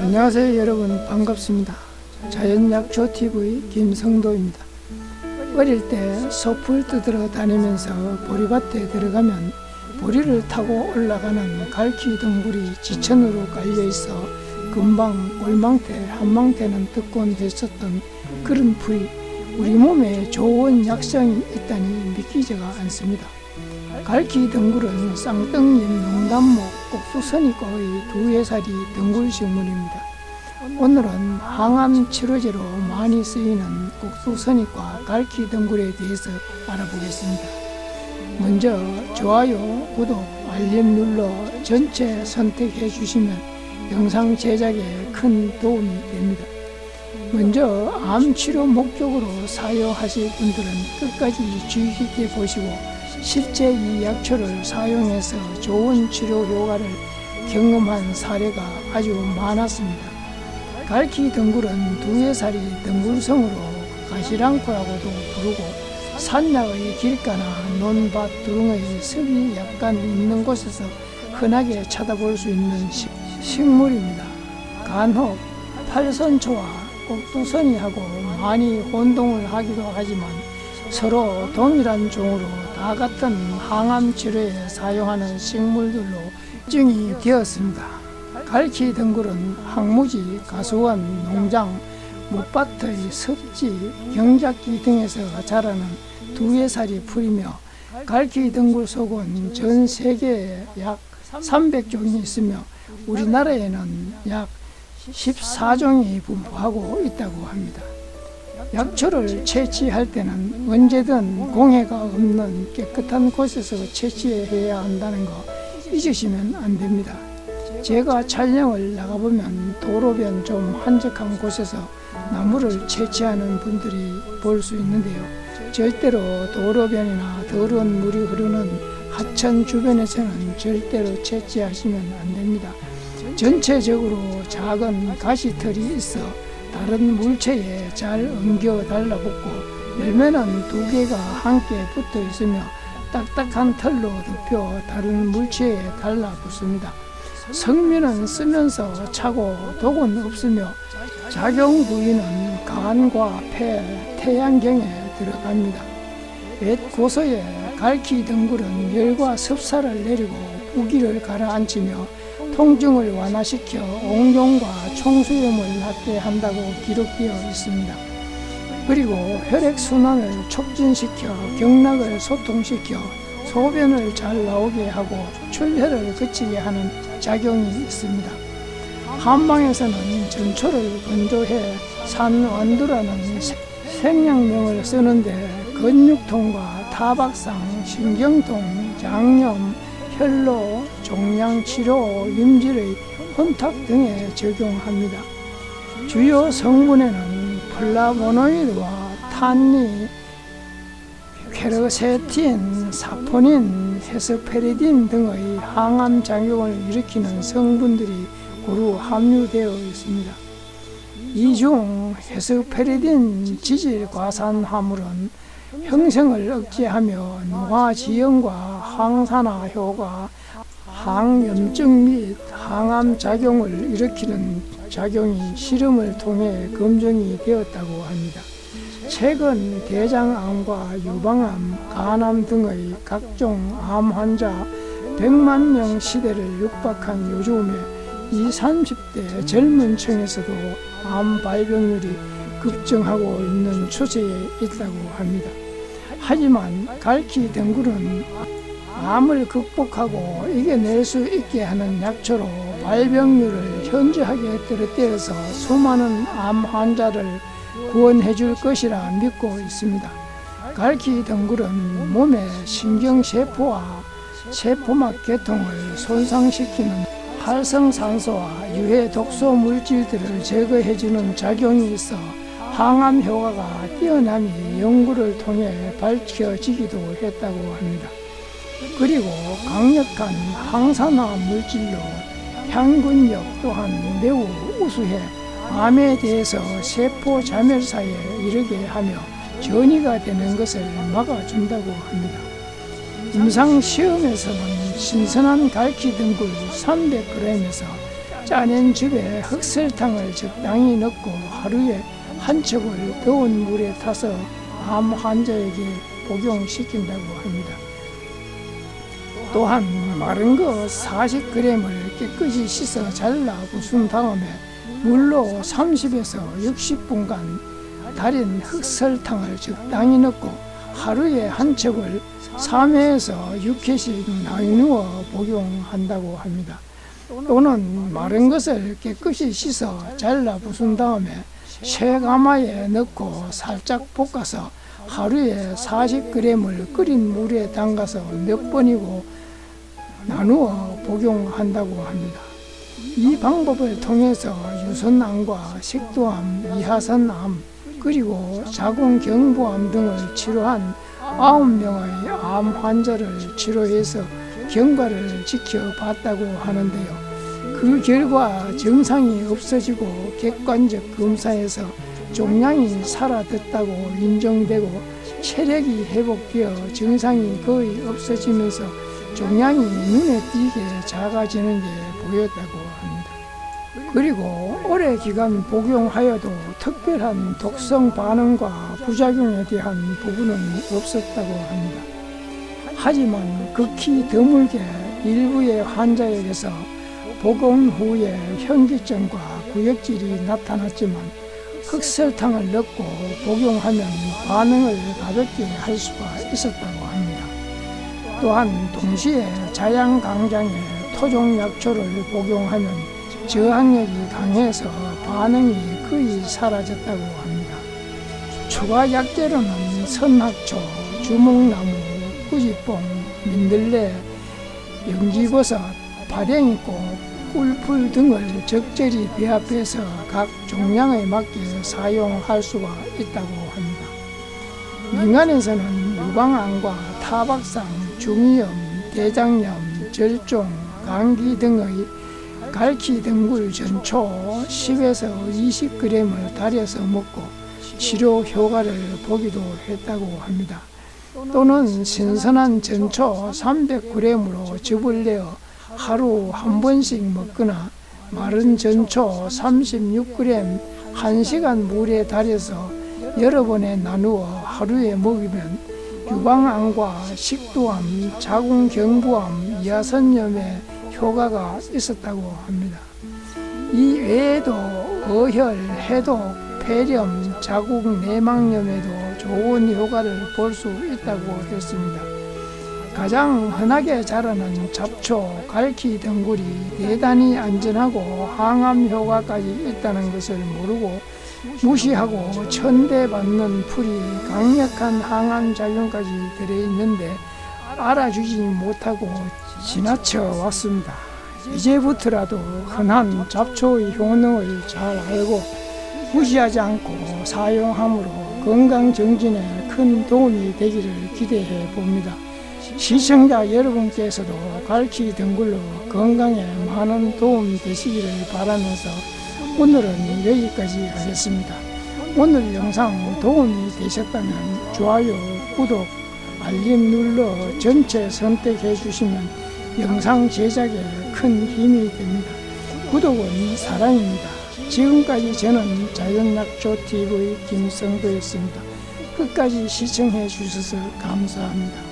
안녕하세요 여러분, 반갑습니다. 자연약초TV 김성도입니다. 어릴 때 숲을 뜯으러 다니면서 보리밭에 들어가면 보리를 타고 올라가는 갈퀴 덩굴이 지천으로 깔려 있어 금방 꼴망태, 한망태는 듣곤 했었던 그런 풀이 우리 몸에 좋은 약성이 있다니 믿기지가 않습니다. 갈퀴 덩굴은 쌍떡잎 농단목 꼭두서니과의 두해살이 덩굴식물입니다. 오늘은 항암 치료제로 많이 쓰이는 꼭두서니과 갈퀴 덩굴에 대해서 알아보겠습니다. 먼저 좋아요, 구독, 알림 눌러 전체 선택해 주시면 영상 제작에 큰 도움이 됩니다. 먼저 암 치료 목적으로 사용하실 분들은 끝까지 주의 깊게 보시고 실제 이 약초를 사용해서 좋은 치료 효과를 경험한 사례가 아주 많았습니다. 갈퀴 덩굴은 두해살이 덩굴성으로 가시랑코라고도 부르고 산약의 길가나 논밭 두릉의 습이 약간 있는 곳에서 흔하게 찾아볼 수 있는 식물입니다. 간혹 팔선초와 꼭두서니하고 많이 혼동을 하기도 하지만 서로 동일한 종으로 다 같은 항암 치료에 사용하는 식물들로 입증이 되었습니다. 갈퀴 덩굴은 항무지, 가수원, 농장, 못밭의 습지, 경작기 등에서 자라는 두해살이 풀이며 갈퀴 덩굴 속은 전 세계에 약 300종이 있으며 우리나라에는 약 14종이 분포하고 있다고 합니다. 약초를 채취할 때는 언제든 공해가 없는 깨끗한 곳에서 채취해야 한다는 거 잊으시면 안 됩니다. 제가 촬영을 나가보면 도로변 좀 한적한 곳에서 나무를 채취하는 분들이 볼 수 있는데요. 절대로 도로변이나 더러운 물이 흐르는 하천 주변에서는 절대로 채취하시면 안 됩니다. 전체적으로 작은 가시털이 있어 다른 물체에 잘 엉겨 달라붙고 열매는 2개가 함께 붙어 있으며 딱딱한 털로 덮여 다른 물체에 달라붙습니다. 성미는 쓰면서 차고 독은 없으며 작용 부위는 간과 폐, 태양경에 들어갑니다. 뱃 고서에 갈퀴 덩굴은 열과 섭사를 내리고 부기를 가라앉히며 통증을 완화시켜 옹종과 총수염을 낫게 한다고 기록되어 있습니다. 그리고 혈액순환을 촉진시켜 경락을 소통시켜 소변을 잘 나오게 하고 출혈을 그치게 하는 작용이 있습니다. 한방에서는 전초를 건조해 산완두라는 생약명을 쓰는데 근육통과 타박상, 신경통, 장염, 혈로, 종양치료, 임질의 혼탁 등에 적용합니다. 주요 성분에는 플라보노이드와 탄닌, 퀘르세틴, 사포닌, 헤스페리딘 등의 항암 작용을 일으키는 성분들이 고루 함유되어 있습니다. 이 중 헤스페리딘 지질과산 화물은 형성을 억제하며 노화지연과 항산화 효과, 항염증 및 항암 작용을 일으키는 작용이 실험을 통해 검증이 되었다고 합니다. 최근 대장암과 유방암, 간암 등의 각종 암 환자 100만 명 시대를 육박한 요즘에 20, 30대 젊은 층에서도 암 발병률이 급증하고 있는 추세에 있다고 합니다. 하지만 갈퀴 덩굴은 암을 극복하고 이겨낼 수 있게 하는 약초로 발병률을 현저하게 떨어뜨려서 수많은 암 환자를 구원해 줄 것이라 믿고 있습니다. 갈퀴 덩굴은 몸의 신경세포와 세포막 계통을 손상시키는 활성산소와 유해 독소 물질들을 제거해주는 작용이 있어 항암 효과가 뛰어남이 연구를 통해 밝혀지기도 했다고 합니다. 그리고 강력한 항산화 물질로 향균력 또한 매우 우수해 암에 대해서 세포 자멸사에 이르게 하며 전이가 되는 것을 막아준다고 합니다. 임상시험에서는 신선한 갈퀴 덩굴 300g에서 짜낸 즙에 흑설탕을 적당히 넣고 하루에 한 첩을 더운 물에 타서 암 환자에게 복용시킨다고 합니다. 또한 마른 거 40g을 깨끗이 씻어 잘라 부순 다음에 물로 30에서 60분간 달인 흑설탕을 적당히 넣고 하루에 한 첩을 3회에서 6회씩 나누어 복용한다고 합니다. 또는 마른 것을 깨끗이 씻어 잘라 부순 다음에 쇠가마에 넣고 살짝 볶아서 하루에 40g을 끓인 물에 담가서 몇 번이고 나누어 복용한다고 합니다. 이 방법을 통해서 유선암과 식도암, 이하선암, 그리고 자궁경부암 등을 치료한 9명의 암 환자를 치료해서 경과를 지켜봤다고 하는데요. 그 결과 증상이 없어지고 객관적 검사에서 종양이 사라졌다고 인정되고 체력이 회복되어 증상이 거의 없어지면서 종양이 눈에 띄게 작아지는 게 보였다고 합니다. 그리고 오래 기간 복용하여도 특별한 독성 반응과 부작용에 대한 부분은 없었다고 합니다. 하지만 극히 드물게 일부의 환자에게서 복용 후에 현기증과 구역질이 나타났지만 흑설탕을 넣고 복용하면 반응을 가볍게 할 수가 있었다고 합니다. 또한 동시에 자양강장에 토종약초를 복용하면 저항력이 강해서 반응이 거의 사라졌다고 합니다. 추가 약재로는 선학초, 주목나무, 꾸지뽕, 민들레, 연기버섯, 발행이꽃, 꿀풀 등을 적절히 배합해서 각 종양에 맞게 사용할 수가 있다고 합니다. 민간에서는 유방암과 타박상, 중이염, 대장염, 절종, 감기 등의 갈퀴등굴 전초 10에서 20g을 달여서 먹고 치료 효과를 보기도 했다고 합니다. 또는 신선한 전초 300g으로 즙을 내어 하루 한 번씩 먹거나 마른 전초 36g 1시간 물에 달여서 여러 번에 나누어 하루에 먹으면 유방암과 식도암, 자궁경부암, 이하선염에 효과가 있었다고 합니다. 이 외에도 어혈, 해독, 폐렴, 자궁 내막염에도 좋은 효과를 볼 수 있다고 했습니다. 가장 흔하게 자라는 잡초, 갈퀴등굴이 대단히 안전하고 항암 효과까지 있다는 것을 모르고 무시하고 천대받는 풀이 강력한 항암 작용까지 들어있는데 알아주지 못하고 지나쳐 왔습니다. 이제부터라도 흔한 잡초의 효능을 잘 알고 무시하지 않고 사용함으로 건강 정진에 큰 도움이 되기를 기대해 봅니다. 시청자 여러분께서도 갈퀴등굴로 건강에 많은 도움 되시기를 바라면서 오늘은 여기까지 하겠습니다. 오늘 영상 도움이 되셨다면 좋아요, 구독, 알림 눌러 전체 선택해 주시면 영상 제작에 큰 힘이 됩니다. 구독은 사랑입니다. 지금까지 저는 자연약초TV 김성도였습니다. 끝까지 시청해 주셔서 감사합니다.